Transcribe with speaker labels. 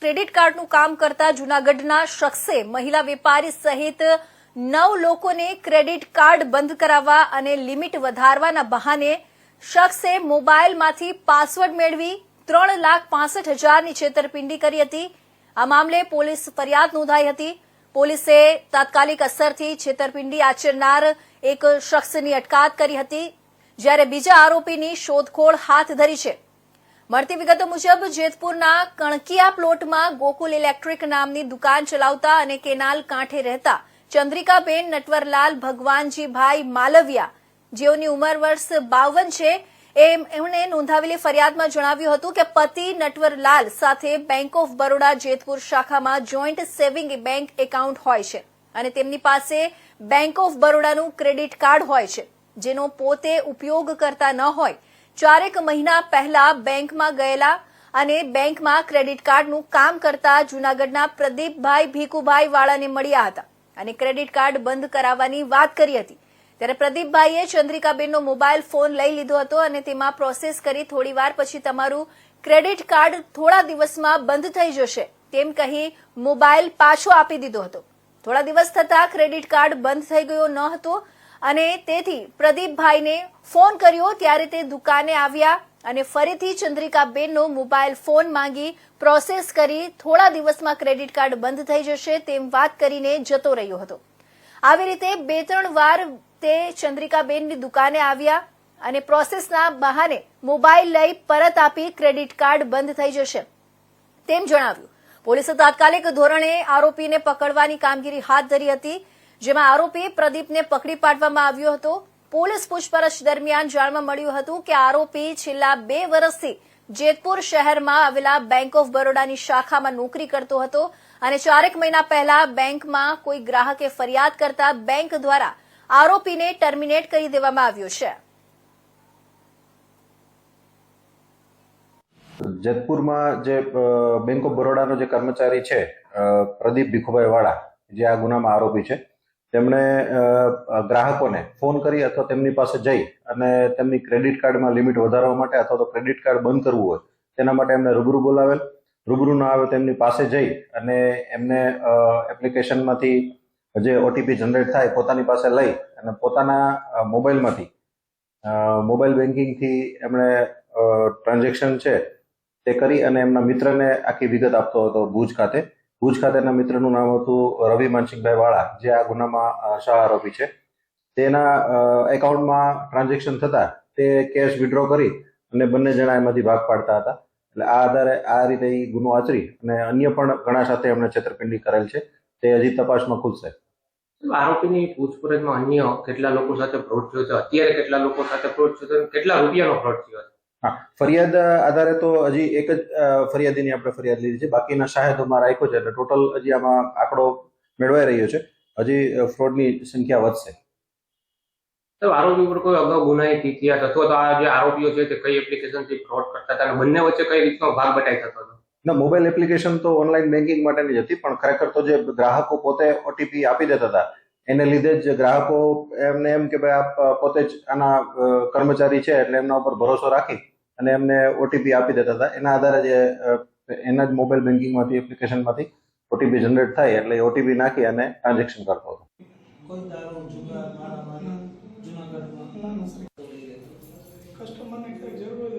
Speaker 1: Credit કાર્ડનું કામ કરતા જૂનાગઢના શખ્સે મહિલા વેપારી સહિત 9 લોકોને ક્રેડિટ કાર્ડ બંધ કરાવવા અને લિમિટ વધારવાના બહાને શખ્સે મોબાઈલમાંથી પાસવર્ડ મેળવી 3,65,000ની છેતરપિંડી કરી હતી। આ મામલે પોલીસ ફરિયાદ નોંધાઈ હતી। પોલીસે તાત્કાલિક અસરથી છેતરપિંડી આચરનાર એક શખ્સની અટકાયત કરી હતી, જ્યારે બીજા આરોપીની શોધખોળ હાથ ધરી છે। મળતી વિગતો મુજબ જેતપુરના કણકિયા પ્લોટમાં ગોકુલ ઇલેક્ટ્રિક નામની દુકાન ચલાવતા અને કેનાલ કાંઠે રહેતા ચંદ્રિકાબેન નટવરલાલ ભગવાનજીભાઈ માલવિયા, જેઓની ઉંમર વર્ષ 52 છે, એમણે નોંધાવેલી ફરિયાદમાં જણાવ્યું હતું કે પતિ નટવરલાલ સાથે બેંક ઓફ બરોડા જેતપુર શાખામાં જોઈન્ટ સેવિંગ બેંક એકાઉન્ટ હોય છે અને તેમની પાસે બેંક ઓફ બરોડાનું ક્રેડિટ કાર્ડ હોય છે, જેનો પોતે ઉપયોગ કરતા ન હોય। 4 મહિના પહેલા બેંકમાં ગયેલા અને બેંકમાં ક્રેડિટ કાર્ડનું કામ કરતા જૂનાગઢના પ્રદીપભાઈ ભીખુભાઈ વાળાને મળ્યા હતા અને ક્રેડિટ કાર્ડ બંધ કરાવવાની વાત કરી હતી। ત્યારે પ્રદીપભાઈએ ચંદ્રિકાબેનનો મોબાઈલ ફોન લઈ લીધો હતો અને તેમાં પ્રોસેસ કરી થોડીવાર પછી તમારું ક્રેડિટ કાર્ડ થોડા દિવસમાં બંધ થઈ જશે તેમ કહી મોબાઈલ પાછો આપી દીધો હતો। થોડા દિવસ થતા ક્રેડિટ કાર્ડ બંધ થઈ ગયો ન હતો અને તેથી પ્રદીપભાઈને ફોન કર્યો ત્યારે તે દુકાને આવ્યા અને ફરીથી ચંદ્રિકાબેનનો મોબાઈલ ફોન માંગી પ્રોસેસ કરી થોડા દિવસમાં ક્રેડિટ કાર્ડ બંધ થઈ જશે તેમ વાત કરીને જતો રહ્યો હતો। આવી રીતે 2-3 વાર તે ચંદ્રિકાબેનની દુકાને આવ્યા અને પ્રોસેસના બહાને મોબાઈલ લઈ પરત આપી ક્રેડિટ કાર્ડ બંધ થઈ જશે તેમ જણાવ્યું। પોલીસે તાત્કાલિક ધોરણે આરોપીને પકડવાની કામગીરી હાથ ધરી હતી, જેમાં આરોપી પ્રદીપને પકડી પાડવામાં આવ્યો હતો। પોલીસ પૂછપરછ દરમિયાન જાણવા મળ્યું હતું કે આરોપી છેલ્લા 2 વર્ષથી જેતપુર શહેરમાં આવેલા બેંક ઓફ બરોડાની શાખામાં નોકરી કરતો હતો અને 4 મહિના પહેલા બેંકમાં કોઈ ગ્રાહકે ફરિયાદ કરતા બેંક દ્વારા આરોપીને ટર્મિનેટ કરી દેવામાં આવ્યો છે।
Speaker 2: જેતપુરમાં જે બેંક ઓફ બરોડાનો જે કર્મચારી છે પ્રદીપ ભીખુભાઈ વાળા, જે આ ગુનામાં આરોપી છે, તેમણે ગ્રાહકોને ફોન કરી અથવા તેમની પાસે જઈ અને તેમની ક્રેડિટ કાર્ડમાં લિમિટ વધારવા માટે અથવા તો ક્રેડિટ કાર્ડ બંધ કરવું હોય તેના માટે એમને રૂબરૂ બોલાવેલ। રૂબરૂ ન આવે તેમની પાસે જઈ અને એમને એપ્લિકેશનમાંથી જે ઓટીપી જનરેટ થાય પોતાની પાસે લઈ અને પોતાના મોબાઈલમાંથી મોબાઈલ બેન્કિંગથી એમણે ટ્રાન્ઝેક્શન છે તે કરી અને એમના મિત્રને આખી વિગત આપતો હતો। ભુજ ખાતેના મિત્રનું નામ હતું રવિ માનસિંહભાઈ વાળા, જે આ ગુનામાં સહ આરોપી છે। તેના એકાઉન્ટમાં ટ્રાન્ઝેક્શન થતા તે કેશ વિડ્રો કરી અને બંને જણા એમાંથી ભાગ પાડતા હતા। એટલે આ આધારે આ રીતે ગુનો આચરી અને અન્ય પણ ઘણા સાથે એમણે છેતરપિંડી કરેલ છે, તે હજી તપાસમાં ખુલશે।
Speaker 3: આરોપીની પૂછપરછમાં અન્ય કેટલા લોકો સાથે ફ્રોડ થયો છે, અત્યારે કેટલા લોકો સાથે ફ્રોડ થયો છે, કેટલા રૂપિયાનો ફ્રોડ થયો છે?
Speaker 2: હા, ફરિયાદ આધારે તો હજી એક જ ફરિયાદીની આપણે ફરિયાદ લીધી છે, બાકીના શાહેદોમાં રાખ્યો છે, એટલે ટોટલ હજી આમાં આંકડો મેળવાઈ રહ્યો છે। હજી ફ્રોડની સંખ્યા વધશે।
Speaker 3: તો આરોપી પર કોઈ અગાઉ ગુનાહિત ઇતિહાસ અથવા તો આ જે આરોપીઓ છે તે કઈ એપ્લિકેશનથી ફ્રોડ કરતા હતા અને બંને વચ્ચે કઈ રીતનો ભાગ બટાઈ થતો હતો?
Speaker 2: ના, મોબાઈલ એપ્લિકેશન તો ઓનલાઈન બેન્કિંગ માટેની જ હતી, પણ ખરેખર તો જે ગ્રાહકો પોતે ઓટીપી આપી દેતા હતા એને લીધે જ ગ્રાહકો એમને એમ કે ભાઈ આપ પોતે જ આના કર્મચારી છે એટલે એમના ઉપર ભરોસો રાખી અને એમને ઓટીપી આપી દેતા હતા। એના આધારે જે એના જ મોબાઈલ બેન્કિંગમાંથી એપ્લિકેશનમાંથી ઓટીપી જનરેટ થાય એટલે ઓટીપી નાખી અને ટ્રાન્ઝેક્શન કરતો હતો।
Speaker 4: કસ્ટમરને કઈ જરૂર